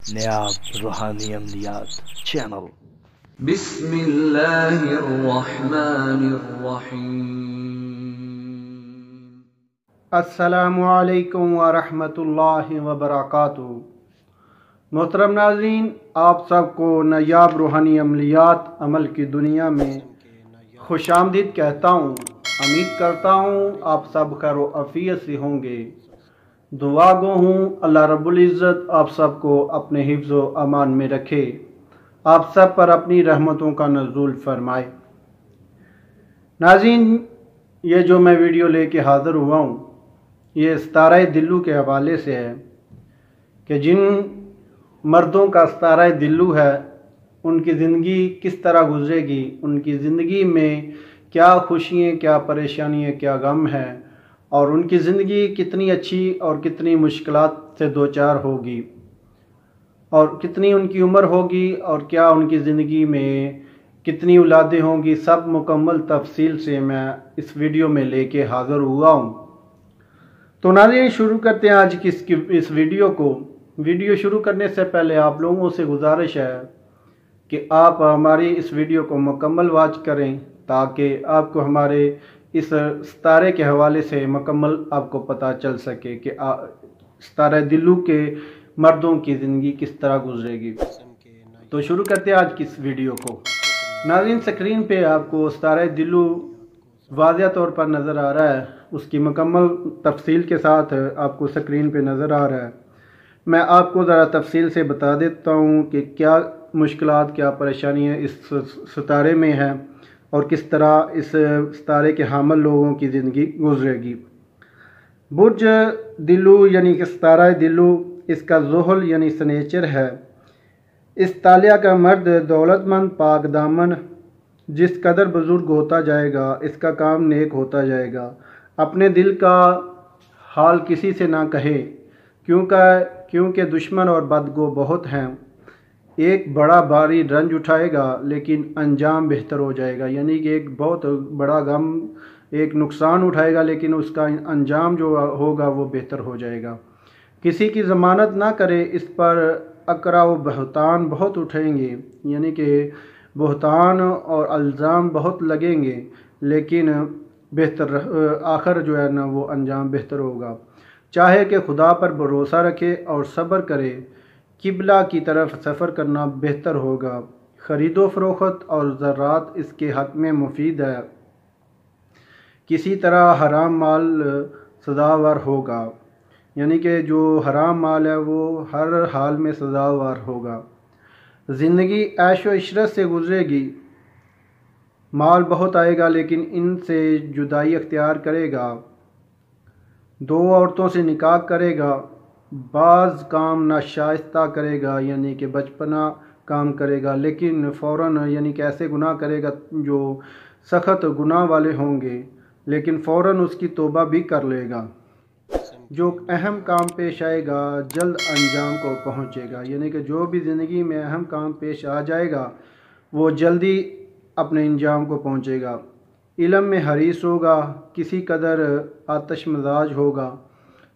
نیاب روحانی عملیات چینل۔ بسم اللہ الرحمن الرحیم۔ السلام علیکم ورحمۃ اللہ وبرکاتہ۔ محترم ناظرین، آپ سب کو نیاب روحانی عملیات عمل کی دنیا میں خوش آمدید کہتا ہوں۔ امید کرتا ہوں آپ سب خیر و عافیت سے ہوں گے۔ دعا گو ہوں اللہ رب العزت آپ سب کو اپنے حفظ و امان میں رکھے، آپ سب پر اپنی رحمتوں کا نزول فرمائے۔ ناظرین، یہ جو میں ویڈیو لے کے حاضر ہوا ہوں یہ ستارہ دلو کے حوالے سے ہے کہ جن مردوں کا ستارہ دلو ہے ان کی زندگی کس طرح گزرے گی، ان کی زندگی میں کیا خوشیاں، کیا پریشانیاں، کیا غم ہے، اور ان کی زندگی کتنی اچھی اور کتنی مشکلات سے دوچار ہوگی، اور کتنی ان کی عمر ہوگی، اور کیا ان کی زندگی میں کتنی اولادیں ہوں گی، سب مکمل تفصیل سے میں اس ویڈیو میں لے کے حاضر ہوا ہوں۔ تو ناظرین، شروع کرتے ہیں آج کی اس ویڈیو کو۔ ویڈیو شروع کرنے سے پہلے آپ لوگوں سے گزارش ہے کہ آپ ہماری اس ویڈیو کو مکمل واچ کریں تاکہ آپ کو ہمارے اس ستارے کے حوالے سے مکمل آپ کو پتہ چل سکے کہ ستارہ دلو کے مردوں کی زندگی کس طرح گزرے گی۔ تو شروع کرتے ہیں آج کی اس ویڈیو کو۔ ناظرین، سکرین پہ آپ کو ستارہ دلو واضح طور پر نظر آ رہا ہے، اس کی مکمل تفصیل کے ساتھ آپ کو سکرین پہ نظر آ رہا ہے۔ میں آپ کو ذرا تفصیل سے بتا دیتا ہوں کہ کیا مشکلات، کیا پریشانیاں اس ستارے میں ہیں اور کس طرح اس ستارے کے حامل لوگوں کی زندگی گزرے گی۔ برج دلو یعنی کہ ستارہ دلو، اس کا زحل یعنی سنیچر ہے۔ اس تالیہ کا مرد دولت مند، پاک دامن، جس قدر بزرگ ہوتا جائے گا اس کا کام نیک ہوتا جائے گا۔ اپنے دل کا حال کسی سے نہ کہے کیونکہ دشمن اور بدگو بہت ہیں۔ ایک بڑا بھاری رنج اٹھائے گا لیکن انجام بہتر ہو جائے گا، یعنی کہ ایک بہت بڑا غم، ایک نقصان اٹھائے گا لیکن اس کا انجام جو ہوگا وہ بہتر ہو جائے گا۔ کسی کی ضمانت نہ کرے، اس پر اقرا و بہتان بہت اٹھیں گے، یعنی کہ بہتان اور الزام بہت لگیں گے لیکن بہتر آخر جو ہے نا وہ انجام بہتر ہوگا۔ چاہے کہ خدا پر بھروسہ رکھے اور صبر کرے، قبلہ کی طرف سفر کرنا بہتر ہوگا۔ خرید و فروخت اور زراعت اس کے حق میں مفید ہے۔ کسی طرح حرام مال سزاوار ہوگا، یعنی کہ جو حرام مال ہے وہ ہر حال میں سزاوار ہوگا۔ زندگی عیش و عشرت سے گزرے گی، مال بہت آئے گا لیکن ان سے جدائی اختیار کرے گا۔ دو عورتوں سے نکاح کرے گا۔ بعض کام ناشائستہ کرے گا، یعنی کہ بچپنا کام کرے گا لیکن فوراً، یعنی کہ ایسے گناہ کرے گا جو سخت گناہ والے ہوں گے لیکن فوراً اس کی توبہ بھی کر لے گا۔ جو اہم کام پیش آئے گا جلد انجام کو پہنچے گا، یعنی کہ جو بھی زندگی میں اہم کام پیش آ جائے گا وہ جلدی اپنے انجام کو پہنچے گا۔ علم میں حریص ہوگا، کسی قدر آتش مزاج ہوگا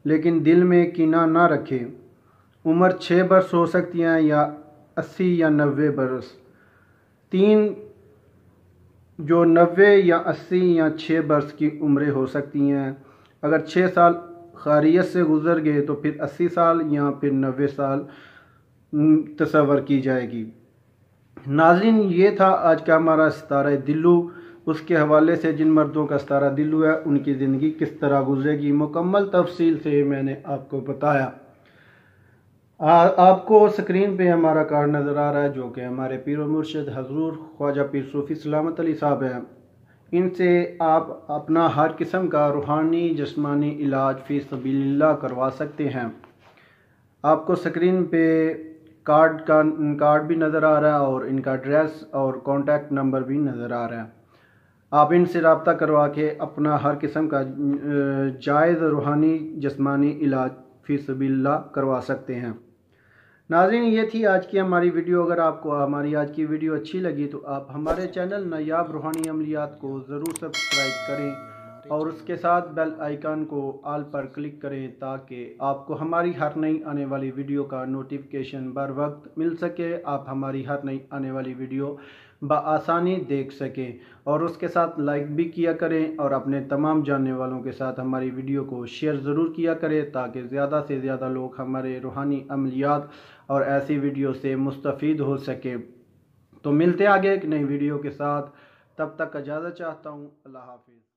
لیکن دل میں کینہ نہ رکھے۔ عمر 6 برس ہو سکتی ہیں یا 80 یا 90 برس۔ جو 90 یا 80 یا 6 برس کی عمریں ہو سکتی ہیں۔ اگر 6 سال خیریت سے گزر گئے تو پھر 80 سال یا پھر 90 سال تصور کی جائے گی۔ ناظرین، یہ تھا آج کا ہمارا ستارہ دلو۔ اس کے حوالے سے جن مردوں کا ستارہ دلو ہے ان کی زندگی کس طرح گزرے گی مکمل تفصیل سے میں نے آپ کو بتایا۔ آپ کو سکرین پہ ہمارا کارڈ نظر آ رہا ہے جو کہ ہمارے پیر و مرشد حضور خواجہ پیر صوفی سلامت علی صاحب ہیں۔ ان سے آپ اپنا ہر قسم کا روحانی جسمانی علاج فی سبیل اللہ کروا سکتے ہیں۔ آپ کو سکرین پہ کارڈ بھی نظر آ رہا ہے اور ان کا ایڈریس اور کانٹیکٹ نمبر بھی نظر آ رہا ہے۔ آپ ان سے رابطہ کروا کے اپنا ہر قسم کا جائز روحانی جسمانی علاج فی سبیل اللہ کروا سکتے ہیں۔ ناظرین، یہ تھی آج کی ہماری ویڈیو۔ اگر آپ کو ہماری آج کی ویڈیو اچھی لگی تو آپ ہمارے چینل نیاب روحانی عملیات کو ضرور سبسکرائب کریں اور اس کے ساتھ بیل آئیکن کو آل پر کلک کریں تاکہ آپ کو ہماری ہر نئی آنے والی ویڈیو کا نوٹیفیکیشن بر وقت مل سکے، آپ ہماری ہر نئی آنے والی ویڈیو بآسانی دیکھ سکیں، اور اس کے ساتھ لائک بھی کیا کریں اور اپنے تمام جاننے والوں کے ساتھ ہماری ویڈیو کو شیئر ضرور کیا کریں تاکہ زیادہ سے زیادہ لوگ ہمارے روحانی عملیات اور ایسی ویڈیو سے مستفید ہو سکے۔ تو ملتے آگے ایک نئی ویڈیو کے ساتھ، تب تک اجازت چاہتا ہوں، اللہ حافظ۔